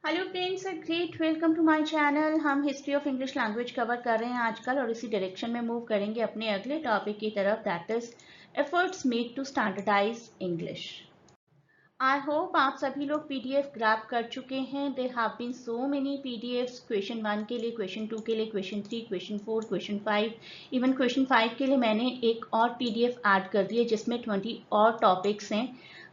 Hello friends, great welcome to my channel. हम history of English language cover कर रहे हैं आजकल और इसी डायरेक्शन में मूव करेंगे अपने अगले टॉपिक की तरफ, that is efforts made to standardise English. I hope आप सभी लोग पीडीएफ ग्रैब कर चुके हैं। There have been so many PDFs, question 1 के लिए, क्वेश्चन 2 के लिए, question 3, question 4, question 5, even question 5 के लिए मैंने एक और पीडीएफ ऐड कर दी है जिसमें 20 और टॉपिक्स हैं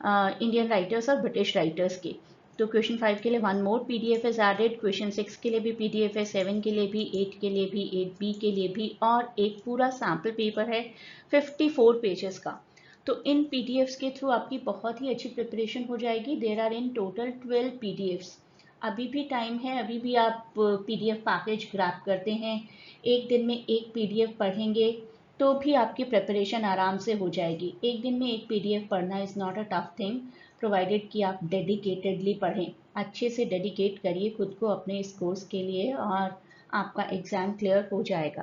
इंडियन राइटर्स और ब्रिटिश राइटर्स के। तो क्वेश्चन 5 के लिए 1 मोर पीडीएफ इज एडेड, क्वेश्चन 6 के लिए भी पीडीएफ है, 7 के लिए भी, 8 के लिए भी, 8B के लिए भी, और एक पूरा सैम्पल पेपर है 54 पेजेस का। तो इन पीडीएफ्स के थ्रू आपकी बहुत ही अच्छी प्रिपरेशन हो जाएगी। There are in total 12 PDFs. अभी भी टाइम है, अभी भी आप पीडीएफ पैकेज ग्रैब करते हैं, एक दिन में एक पीडीएफ पढ़ेंगे तो भी आपकी प्रिपरेशन आराम से हो जाएगी। एक दिन में एक पीडीएफ पढ़ना is not a tough thing, provided कि आप डेडिकेटेडली पढ़ें। अच्छे से डेडिकेट करिए खुद को अपने इस कोर्स के लिए और आपका एग्ज़ाम क्लियर हो जाएगा।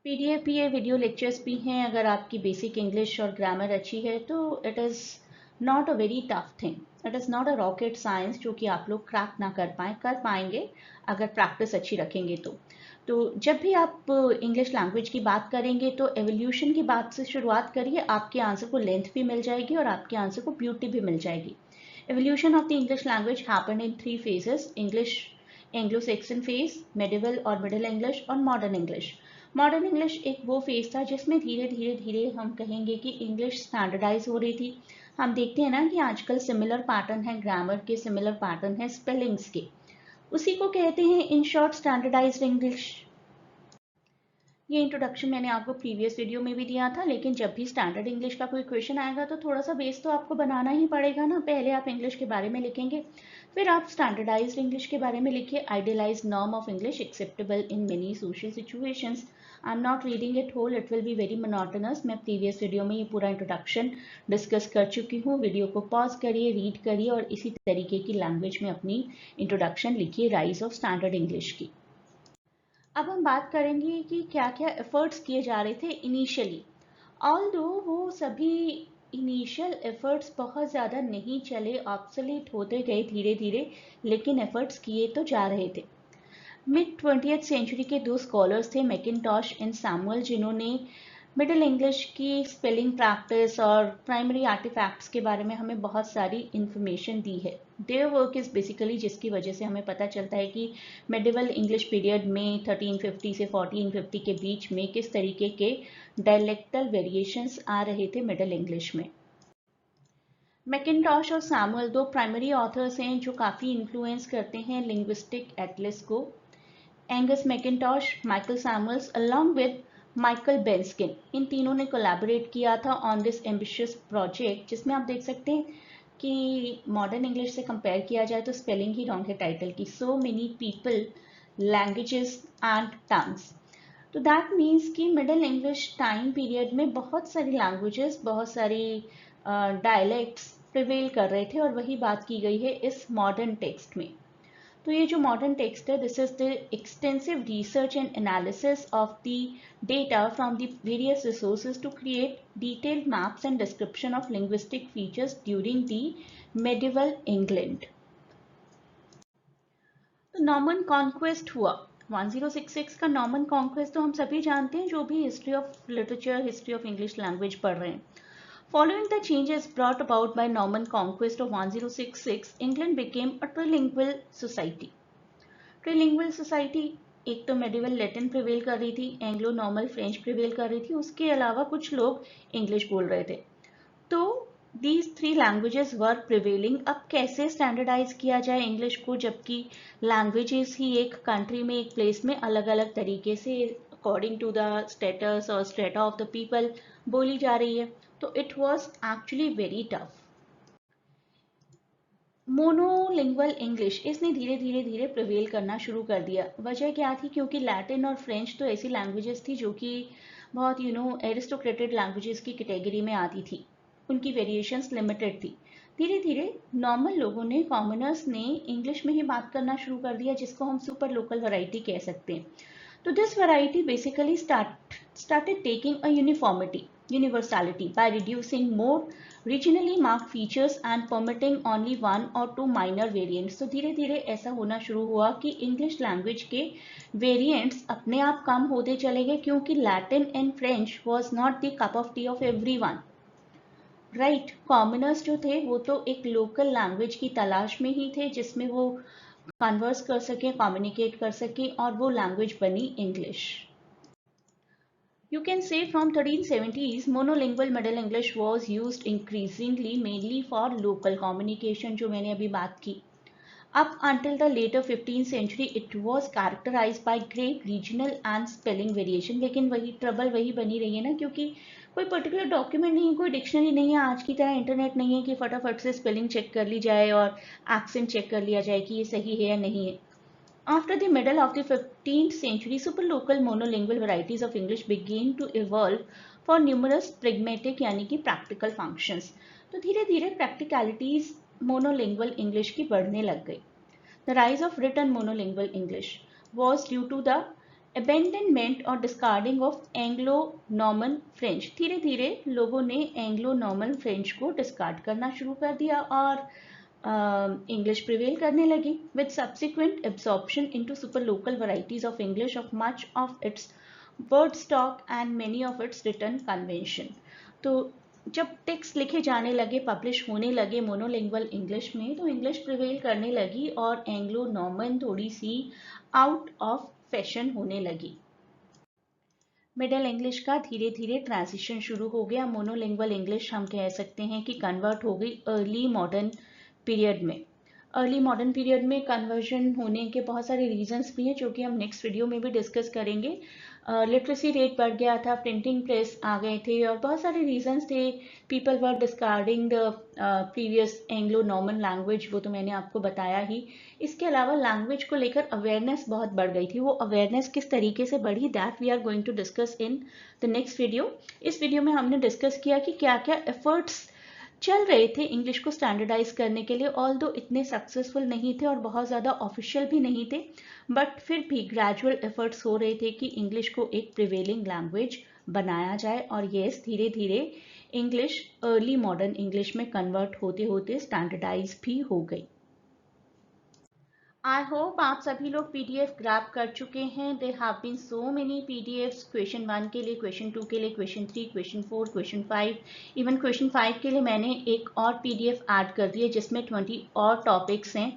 पीडीएफ भी है, वीडियो लेक्चर्स भी हैं। अगर आपकी बेसिक इंग्लिश और ग्रामर अच्छी है तो it is not a very tough thing, it is not a rocket science जो कि आप लोग क्रैक ना कर पाएंगे अगर प्रैक्टिस अच्छी रखेंगे तो जब भी आप इंग्लिश लैंग्वेज की बात करेंगे तो एवोल्यूशन की बात से शुरुआत करिए, आपके आंसर को लेंथ भी मिल जाएगी और आपके आंसर को ब्यूटी भी मिल जाएगी। Evolution of the English language happened in 3 phases: English Anglo section phase, medieval और मिडिल इंग्लिश, और मॉडर्न इंग्लिश। मॉडर्न इंग्लिश एक वो फेज था जिसमें धीरे धीरे धीरे हम कहेंगे कि इंग्लिश स्टैंडर्डाइज हो रही थी। हम देखते हैं ना कि आजकल सिमिलर पैटर्न है ग्रामर के, सिमिलर पैटर्न है स्पेलिंग्स के, उसी को कहते हैं इन शॉर्ट स्टैंडर्डाइज्ड इंग्लिश। ये इंट्रोडक्शन मैंने आपको प्रीवियस वीडियो में भी दिया था, लेकिन जब भी स्टैंडर्ड इंग्लिश का कोई क्वेश्चन आएगा तो थोड़ा सा बेस तो आपको बनाना ही पड़ेगा ना। पहले आप इंग्लिश के बारे में लिखेंगे, फिर आप स्टैंडर्डाइज्ड इंग्लिश के बारे में लिखिए। Idealised norm of English acceptable in many social situations. I am not reading it whole, it will be very monotonous. मैं प्रीवियस वीडियो में ये पूरा इंट्रोडक्शन डिस्कस कर चुकी हूँ। वीडियो को पॉज करिए, रीड करिए और इसी तरीके की लैंग्वेज में अपनी इंट्रोडक्शन लिखिए राइज ऑफ स्टैंडर्ड इंग्लिश की। अब हम बात करेंगे कि क्या क्या एफर्ट्स किए जा रहे थे इनिशियली। ऑल्दो वो सभी इनिशियल एफर्ट्स बहुत ज़्यादा नहीं चले, ऑब्सोलीट होते गए धीरे धीरे, लेकिन एफर्ट्स किए तो जा रहे थे। मिड 20th सेंचुरी के 2 स्कॉलर्स थे, मैकिन्टॉश एंड सैमुअल, जिन्होंने मिडिल इंग्लिश की स्पेलिंग प्रैक्टिस और प्राइमरी आर्टिफैक्ट्स के बारे में हमें बहुत सारी इंफॉर्मेशन दी है। देयर वर्क इज़ बेसिकली जिसकी वजह से हमें पता चलता है कि मेडिवल इंग्लिश पीरियड में 1350 से 1450 के बीच में किस तरीके के डायलेक्टल वेरिएशंस आ रहे थे मिडिल इंग्लिश में। मैकिन्टॉश और सैमुअल 2 प्राइमरी ऑथर्स हैं जो काफ़ी इन्फ्लुएंस करते हैं लिंग्विस्टिक एटलस को। Angus McIntosh, Michael Samuels along with Michael Benskin, इन तीनों ने कोलैबोरेट किया था ऑन दिस एम्बिशियस प्रोजेक्ट, जिसमें आप देख सकते हैं कि मॉडर्न इंग्लिश से कंपेयर किया जाए तो स्पेलिंग ही रॉन्ग है टाइटल की। So many people, languages and tongues. तो दैट मीन्स कि मिडिल इंग्लिश टाइम पीरियड में बहुत सारी लैंग्वेजेस, बहुत सारी डायलेक्ट्स प्रिवेल कर रहे थे और वही बात की गई है इस मॉडर्न टेक्स्ट में। तो ये जो मॉडर्न टेक्स्ट है, this is the extensive research and analysis of the data from the various resources to create detailed maps and description of linguistic features during the medieval England. तो Norman conquest हुआ 1066 का। Norman conquest तो हम सभी जानते हैं जो भी history of literature, history of English language पढ़ रहे हैं। Following the changes brought about by Norman conquest of 1066, England became a trilingual society. Trilingual society, एक तो मेडिवल लैटिन प्रिवेल कर रही थी, एंग्लो नॉर्मल फ्रेंच प्रिवेल कर रही थी, उसके अलावा कुछ लोग इंग्लिश बोल रहे थे। तो these 3 languages were prevailing। अब कैसे स्टैंडर्डाइज किया जाए इंग्लिश को, जबकि लैंग्वेजेस ही एक कंट्री में, एक प्लेस में अलग अलग तरीके से अकॉर्डिंग टू द स्टेटस और स्टेटा ऑफ द पीपल बोली जा रही है। तो it was actually very tough. Monolingual English, इसने धीरे धीरे धीरे प्रिवेल करना शुरू कर दिया। वजह क्या थी? क्योंकि लैटिन और फ्रेंच तो ऐसी लैंग्वेजेस थी जो कि बहुत एरिस्टोक्रेटेड लैंग्वेजेस की कैटेगरी में आती थी, उनकी वेरिएशंस लिमिटेड थी। धीरे धीरे नॉर्मल लोगों ने, कॉमनर्स ने इंग्लिश में ही बात करना शुरू कर दिया, जिसको हम सुपर लोकल वैरायटी कह सकते हैं। तो this variety basically started taking a uniformity। universality by reducing more regionally marked features and permitting only one or two minor variants. तो धीरे धीरे ऐसा होना शुरू हुआ कि इंग्लिश लैंग्वेज के वेरिएंट्स अपने आप कम होते चले गए, क्योंकि Latin and French was not the cup of T of everyone, right. Commoners जो थे वो तो एक लोकल लैंग्वेज की तलाश में ही थे जिसमें वो कन्वर्स कर सके, कम्युनिकेट कर सके, और वो लैंग्वेज बनी English. You can say from 1370s, monolingual Middle English was used increasingly mainly for local communication, जो मैंने अभी बात की। Up until the later 15th century, it was characterized by great regional and spelling variation। लेकिन वही trouble वही बनी रही है ना, क्योंकि कोई पर्टिकुलर डॉक्यूमेंट नहीं, कोई डिक्शनरी नहीं है, आज की तरह इंटरनेट नहीं है कि फटाफट से स्पेलिंग चेक कर ली जाए और एक्सेंट चेक कर लिया जाए कि ये सही है या नहीं है। After the middle of the 15th century, superlocal monolingual varieties of English began to evolve for numerous pragmatic यानी कि practical functions। तो धीरे धीरे practicalities monolingual English की बढ़ने लग गई। The rise of written monolingual English was due to the abandonment और discarding of Anglo-Norman French। धीरे धीरे लोगों ने Anglo-Norman French को discard करना शुरू कर दिया और English prevail करने लगी, with subsequent absorption into superlocal varieties of English of much of its word stock and many of its written convention। तो जब टेक्स्ट लिखे जाने लगे, पब्लिश होने लगे मोनोलिंगुअल इंग्लिश में, तो इंग्लिश प्रिवेल करने लगी और एंग्लो नॉर्मन थोड़ी सी आउट ऑफ फैशन होने लगी। मिडल इंग्लिश का धीरे धीरे ट्रांजिशन शुरू हो गया। मोनोलिंगुअल इंग्लिश हम कह सकते हैं कि कन्वर्ट हो गई अर्ली मॉडर्न पीरियड में। अर्ली मॉडर्न पीरियड में कन्वर्जन होने के बहुत सारे रीजंस भी हैं, जो कि हम नेक्स्ट वीडियो में भी डिस्कस करेंगे। लिटरेसी रेट बढ़ गया था, प्रिंटिंग प्रेस आ गए थे और बहुत सारे रीजंस थे। People were discarding the previous Anglo Norman language, वो तो मैंने आपको बताया ही। इसके अलावा लैंग्वेज को लेकर अवेयरनेस बहुत बढ़ गई थी। वो अवेयरनेस किस तरीके से बढ़ी, that we are going to discuss in the next video. इस वीडियो में हमने डिस्कस किया कि क्या क्या एफर्ट्स चल रहे थे इंग्लिश को स्टैंडर्डाइज करने के लिए, ऑल्दो इतने सक्सेसफुल नहीं थे और बहुत ज़्यादा ऑफिशियल भी नहीं थे, बट फिर भी ग्रेजुअल एफर्ट्स हो रहे थे कि इंग्लिश को एक प्रिवेलिंग लैंग्वेज बनाया जाए। और यस, धीरे धीरे इंग्लिश अर्ली मॉडर्न इंग्लिश में कन्वर्ट होते होते स्टैंडर्डाइज भी हो गई। आई होप आप सभी लोग पीडीएफ ग्रैब कर चुके हैं। There have been so many PDFs, question 1 के लिए, क्वेश्चन 2 के लिए, question 3, question 4, question 5, even question 5 के लिए मैंने एक और पीडीएफ ऐड कर दी है जिसमें 20 और टॉपिक्स हैं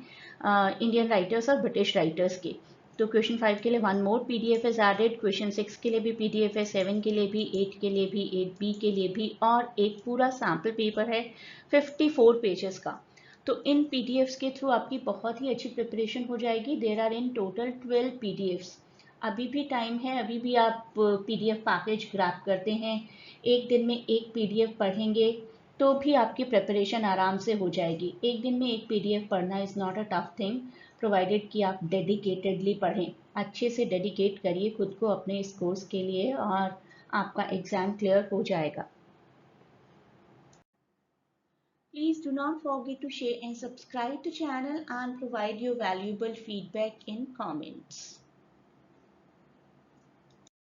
इंडियन राइटर्स और ब्रिटिश राइटर्स के। तो क्वेश्चन 5 के लिए 1 मोर पीडीएफ इज एडेड, क्वेश्चन 6 के लिए भी पीडीएफ है, 7 के लिए भी, 8 के लिए भी, 8B के लिए भी, और एक पूरा सैम्पल पेपर है 54 पेजेस का। तो इन पीडीएफ्स के थ्रू आपकी बहुत ही अच्छी प्रिपरेशन हो जाएगी। There are in total 12 PDFs. अभी भी टाइम है, अभी भी आप पीडीएफ पैकेज ग्रैब करते हैं, एक दिन में एक पीडीएफ पढ़ेंगे तो भी आपकी प्रिपरेशन आराम से हो जाएगी। एक दिन में एक पीडीएफ पढ़ना is not a tough thing, provided कि आप डेडिकेटेडली पढ़ें। अच्छे से डेडिकेट करिए खुद को अपने इस कोर्स के लिए और आपका एग्ज़ाम क्लियर हो जाएगा। Please do not forget to share and subscribe to channel and provide your valuable feedback in comments.